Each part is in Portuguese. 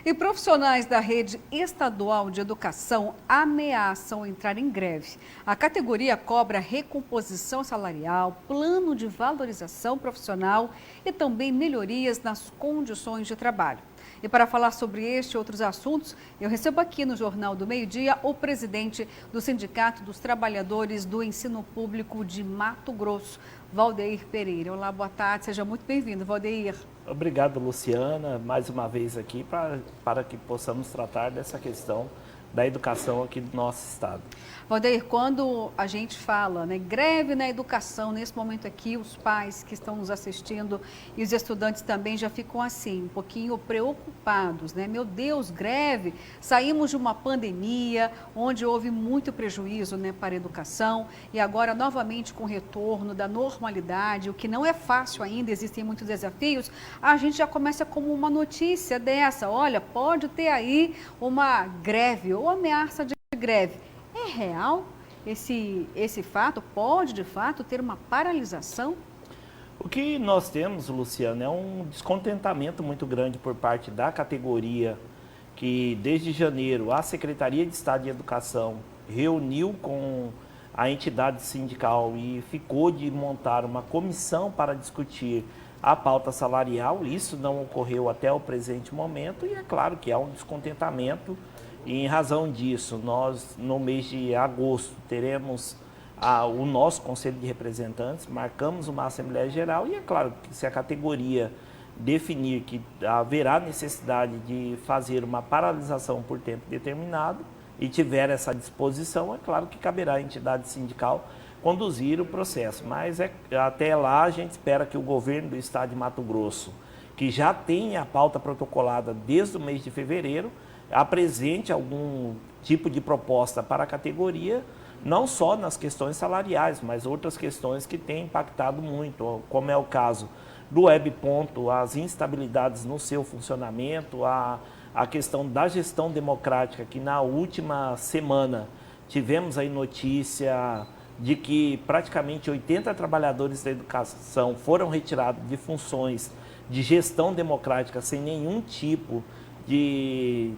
E profissionais da rede estadual de educação ameaçam entrar em greve. A categoria cobra recomposição salarial, plano de valorização profissional e também melhorias nas condições de trabalho. E para falar sobre este e outros assuntos, eu recebo aqui no Jornal do Meio-Dia o presidente do Sindicato dos Trabalhadores do Ensino Público de Mato Grosso, Valdeir Pereira. Olá, boa tarde, seja muito bem-vindo, Valdeir. Obrigado, Luciana, mais uma vez aqui para que possamos tratar dessa questão da educação aqui do nosso estado. Valdeir, quando a gente fala, greve na educação, nesse momento aqui, os pais que estão nos assistindo e os estudantes também já ficam assim, um pouquinho preocupados, Meu Deus, greve, saímos de uma pandemia onde houve muito prejuízo, para a educação e agora novamente com o retorno da normalidade, o que não é fácil ainda, existem muitos desafios, a gente já começa como uma notícia dessa, olha, pode ter aí uma greve ou ameaça de greve. É real esse fato? Pode, de fato, ter uma paralisação? O que nós temos, Luciana, é um descontentamento muito grande por parte da categoria que, desde janeiro, a Secretaria de Estado de Educação reuniu com a entidade sindical e ficou de montar uma comissão para discutir a pauta salarial. Isso não ocorreu até o presente momento e é claro que há um descontentamento. E em razão disso, nós no mês de agosto teremos o nosso Conselho de Representantes, marcamos uma Assembleia Geral e é claro que se a categoria definir que haverá necessidade de fazer uma paralisação por tempo determinado e tiver essa disposição, é claro que caberá à entidade sindical conduzir o processo. Mas até lá a gente espera que o governo do estado de Mato Grosso, que já tem a pauta protocolada desde o mês de fevereiro, apresente algum tipo de proposta para a categoria, não só nas questões salariais, mas outras questões que têm impactado muito, como é o caso do Webponto, as instabilidades no seu funcionamento, a questão da gestão democrática, que na última semana tivemos aí notícia de que praticamente 80 trabalhadores da educação foram retirados de funções de gestão democrática sem nenhum tipo de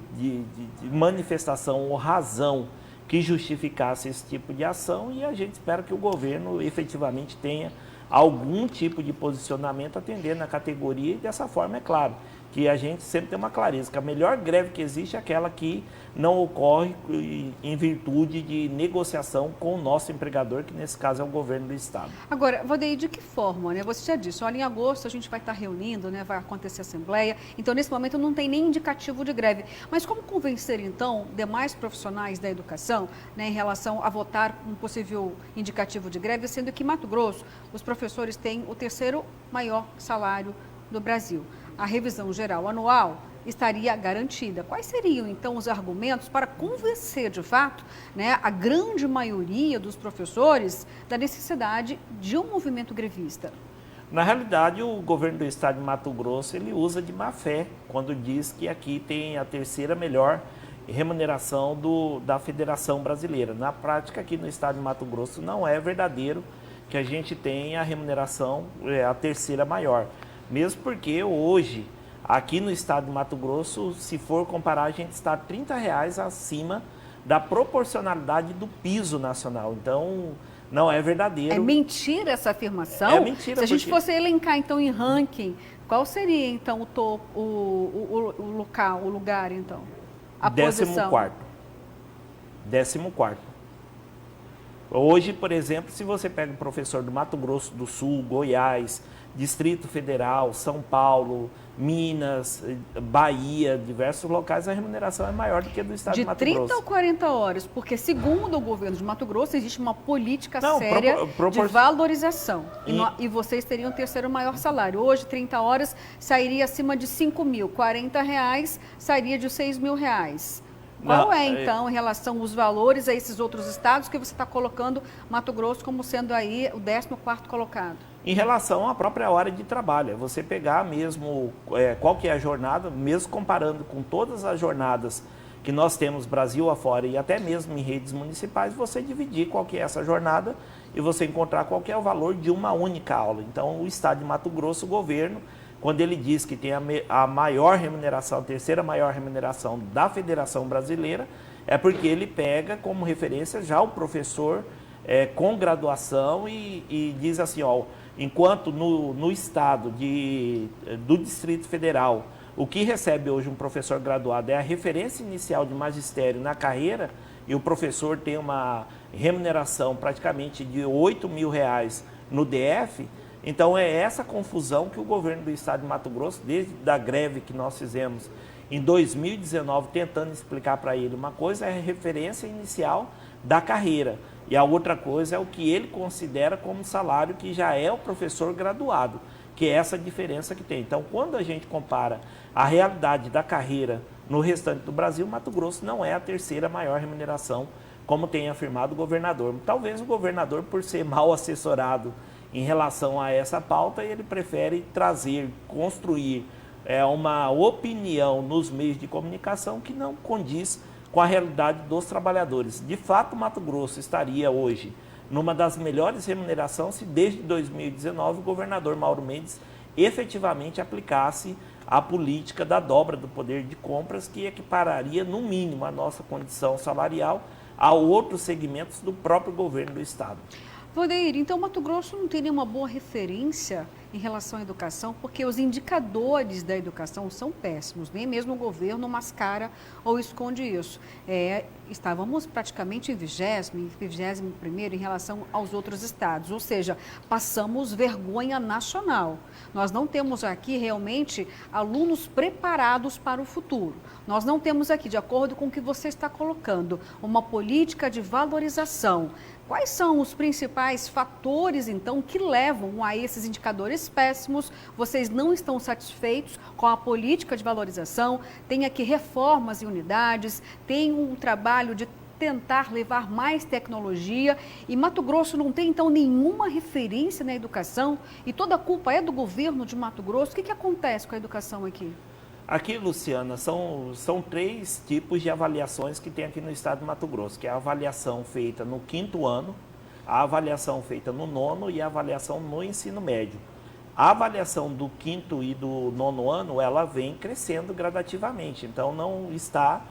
manifestação ou razão que justificasse esse tipo de ação e a gente espera que o governo efetivamente tenha algum tipo de posicionamento atendendo a categoria e dessa forma é claro que a gente sempre tem uma clareza que a melhor greve que existe é aquela que não ocorre em virtude de negociação com o nosso empregador, que nesse caso é o governo do estado. Agora, Valdeir, de que forma? Você já disse, olha, em agosto a gente vai estar reunindo, vai acontecer a assembleia, então nesse momento não tem nem indicativo de greve. Mas como convencer então demais profissionais da educação em relação a votar um possível indicativo de greve, sendo que em Mato Grosso os professores têm o terceiro maior salário do Brasil? A revisão geral anual estaria garantida. Quais seriam, então, os argumentos para convencer, de fato, a grande maioria dos professores da necessidade de um movimento grevista? Na realidade, o governo do estado de Mato Grosso, ele usa de má fé quando diz que aqui tem a terceira melhor remuneração da Federação Brasileira. Na prática, aqui no estado de Mato Grosso, não é verdadeiro que a gente tem a remuneração, a terceira maior. Mesmo porque hoje, aqui no estado de Mato Grosso, se for comparar, a gente está R$30 acima da proporcionalidade do piso nacional. Então, não é verdadeiro. É mentira essa afirmação? É mentira. Se a gente fosse elencar, então, em ranking, qual seria, então, o topo, o lugar, então? A posição? 14º. Hoje, por exemplo, se você pega um professor do Mato Grosso do Sul, Goiás, Distrito Federal, São Paulo, Minas, Bahia, diversos locais, a remuneração é maior do que a do estado de Mato Grosso. De 30 ou 40 horas, porque segundo o governo de Mato Grosso, existe uma política séria de valorização. E vocês teriam o terceiro maior salário. Hoje, 30 horas, sairia acima de R$5.000. R$40 sairia de R$6.000. Qual é, então, em relação aos valores a esses outros estados que você está colocando Mato Grosso como sendo aí o 14º colocado? Em relação à própria hora de trabalho, é você pegar mesmo qual que é a jornada, mesmo comparando com todas as jornadas que nós temos Brasil afora e até mesmo em redes municipais, você dividir qual que é essa jornada e você encontrar qual que é o valor de uma única aula. Então, o estado de Mato Grosso, o governo quando ele diz que tem a maior remuneração, a terceira maior remuneração da Federação Brasileira, é porque ele pega como referência já o professor com graduação e diz assim, ó, enquanto no estado do Distrito Federal, o que recebe hoje um professor graduado é a referência inicial de magistério na carreira, e o professor tem uma remuneração praticamente de R$ 8.000 no DF, então é essa confusão que o governo do estado de Mato Grosso, desde a greve que nós fizemos em 2019, tentando explicar para ele uma coisa é a referência inicial da carreira e a outra coisa é o que ele considera como salário que já é o professor graduado, que é essa diferença que tem. Então, quando a gente compara a realidade da carreira no restante do Brasil, Mato Grosso não é a terceira maior remuneração, como tem afirmado o governador. Talvez o governador, por ser mal assessorado em relação a essa pauta, ele prefere trazer, construir uma opinião nos meios de comunicação que não condiz com a realidade dos trabalhadores. De fato, Mato Grosso estaria hoje numa das melhores remunerações se desde 2019 o governador Mauro Mendes efetivamente aplicasse a política da dobra do poder de compras, que equipararia no mínimo a nossa condição salarial a outros segmentos do próprio governo do estado. Vandeir, então Mato Grosso não tem nenhuma boa referência em relação à educação, porque os indicadores da educação são péssimos, nem mesmo o governo mascara ou esconde isso. Estávamos praticamente em 21º em relação aos outros estados, ou seja, passamos vergonha nacional. Nós não temos aqui realmente alunos preparados para o futuro. Nós não temos aqui, de acordo com o que você está colocando, uma política de valorização. Quais são os principais fatores, então, que levam a esses indicadores péssimos? Vocês não estão satisfeitos com a política de valorização? Tem aqui reformas em unidades, tem um trabalho de tentar levar mais tecnologia e Mato Grosso não tem, então, nenhuma referência na educação e toda a culpa é do governo de Mato Grosso. O que acontece com a educação aqui? Aqui, Luciana, são 3 tipos de avaliações que tem aqui no estado de Mato Grosso, que é a avaliação feita no 5º ano, a avaliação feita no 9º e a avaliação no ensino médio. A avaliação do 5º e do 9º ano, ela vem crescendo gradativamente, então não está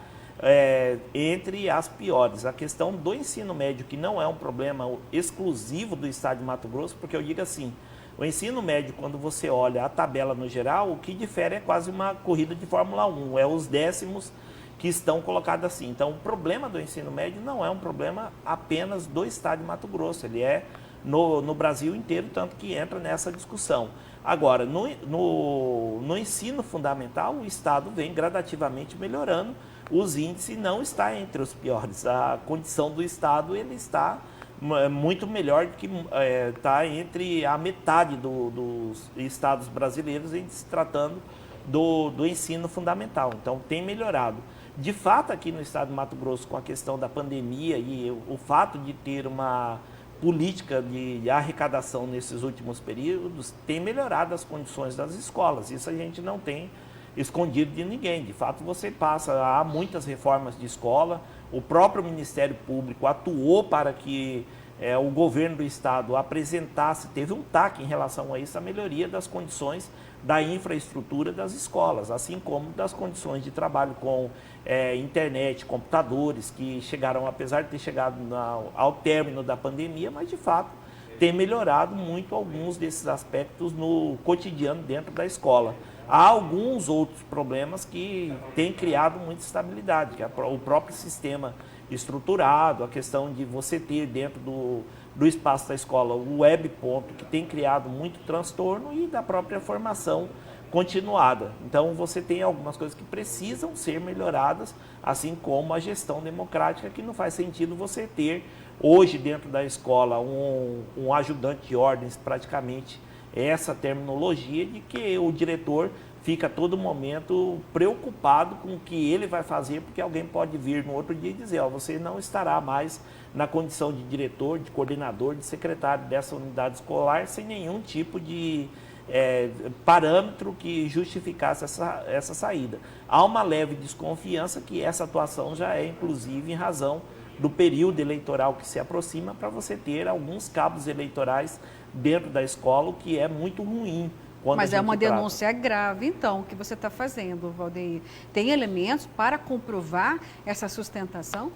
entre as piores. A questão do ensino médio, que não é um problema exclusivo do estado de Mato Grosso, porque eu digo assim, o ensino médio, quando você olha a tabela no geral, o que difere é quase uma corrida de Fórmula 1, é os décimos que estão colocados assim. Então, o problema do ensino médio não é um problema apenas do estado de Mato Grosso, ele é no Brasil inteiro, tanto que entra nessa discussão. Agora, no ensino fundamental, o estado vem gradativamente melhorando, os índices não estão entre os piores, a condição do estado ele está muito melhor do que está entre a metade dos estados brasileiros em se tratando do ensino fundamental. Então, tem melhorado. De fato, aqui no estado de Mato Grosso, com a questão da pandemia e o fato de ter uma política de arrecadação nesses últimos períodos, tem melhorado as condições das escolas. Isso a gente não tem escondido de ninguém. De fato, há muitas reformas de escola. O próprio Ministério Público atuou para que o governo do estado apresentasse, teve um TAC em relação a isso, a melhoria das condições da infraestrutura das escolas, assim como das condições de trabalho com internet, computadores, que chegaram, apesar de ter chegado ao término da pandemia, mas de fato tem melhorado muito alguns desses aspectos no cotidiano dentro da escola. Há alguns outros problemas que têm criado muita instabilidade, que é o próprio sistema estruturado, a questão de você ter dentro do espaço da escola o web ponto, que tem criado muito transtorno, e da própria formação continuada. Então, você tem algumas coisas que precisam ser melhoradas, assim como a gestão democrática, que não faz sentido você ter hoje dentro da escola um ajudante de ordens, praticamente essa terminologia de que o diretor fica a todo momento preocupado com o que ele vai fazer, porque alguém pode vir no outro dia e dizer, você não estará mais na condição de diretor, de coordenador, de secretário dessa unidade escolar, sem nenhum tipo de parâmetro que justificasse essa saída. Há uma leve desconfiança que essa atuação já é, inclusive, em razão do período eleitoral que se aproxima, para você ter alguns cabos eleitorais dentro da escola, o que é muito ruim quando Mas a é uma gente trata. denúncia grave, então, que você está fazendo, Valdeir. Tem elementos para comprovar essa sustentação?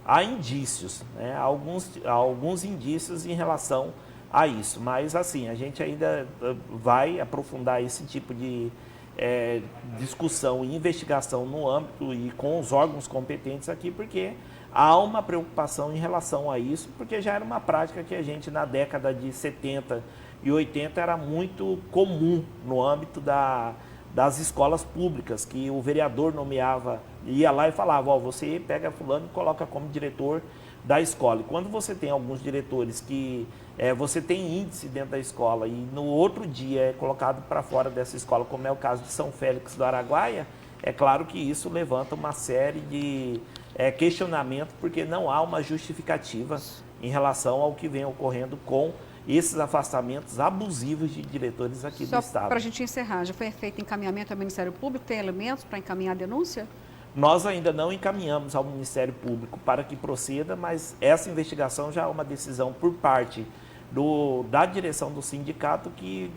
Há indícios, né? Alguns indícios em relação a isso, mas assim, a gente ainda vai aprofundar esse tipo de discussão e investigação no âmbito e com os órgãos competentes aqui, porque há uma preocupação em relação a isso, porque já era uma prática que a gente na década de 70 e 80 era muito comum no âmbito das escolas públicas, que o vereador nomeava, ia lá e falava, ó, você pega fulano e coloca como diretor da escola. E quando você tem alguns diretores que você tem índice dentro da escola e no outro dia é colocado para fora dessa escola, como é o caso de São Félix do Araguaia, é claro que isso levanta uma série de questionamentos, porque não há uma justificativa em relação ao que vem ocorrendo com esses afastamentos abusivos de diretores aqui do Estado. Só para a gente encerrar, já foi feito encaminhamento ao Ministério Público? Tem elementos para encaminhar a denúncia? Nós ainda não encaminhamos ao Ministério Público para que proceda, mas essa investigação já é uma decisão por parte da direção do sindicato que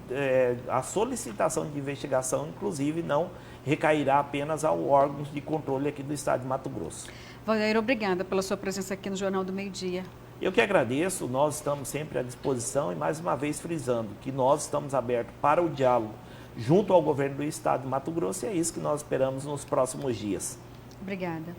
a solicitação de investigação, inclusive, não recairá apenas ao órgãos de controle aqui do Estado de Mato Grosso. Valdeir, obrigada pela sua presença aqui no Jornal do Meio-Dia. Eu que agradeço, nós estamos sempre à disposição e mais uma vez frisando que nós estamos abertos para o diálogo junto ao governo do Estado de Mato Grosso e é isso que nós esperamos nos próximos dias. Obrigada.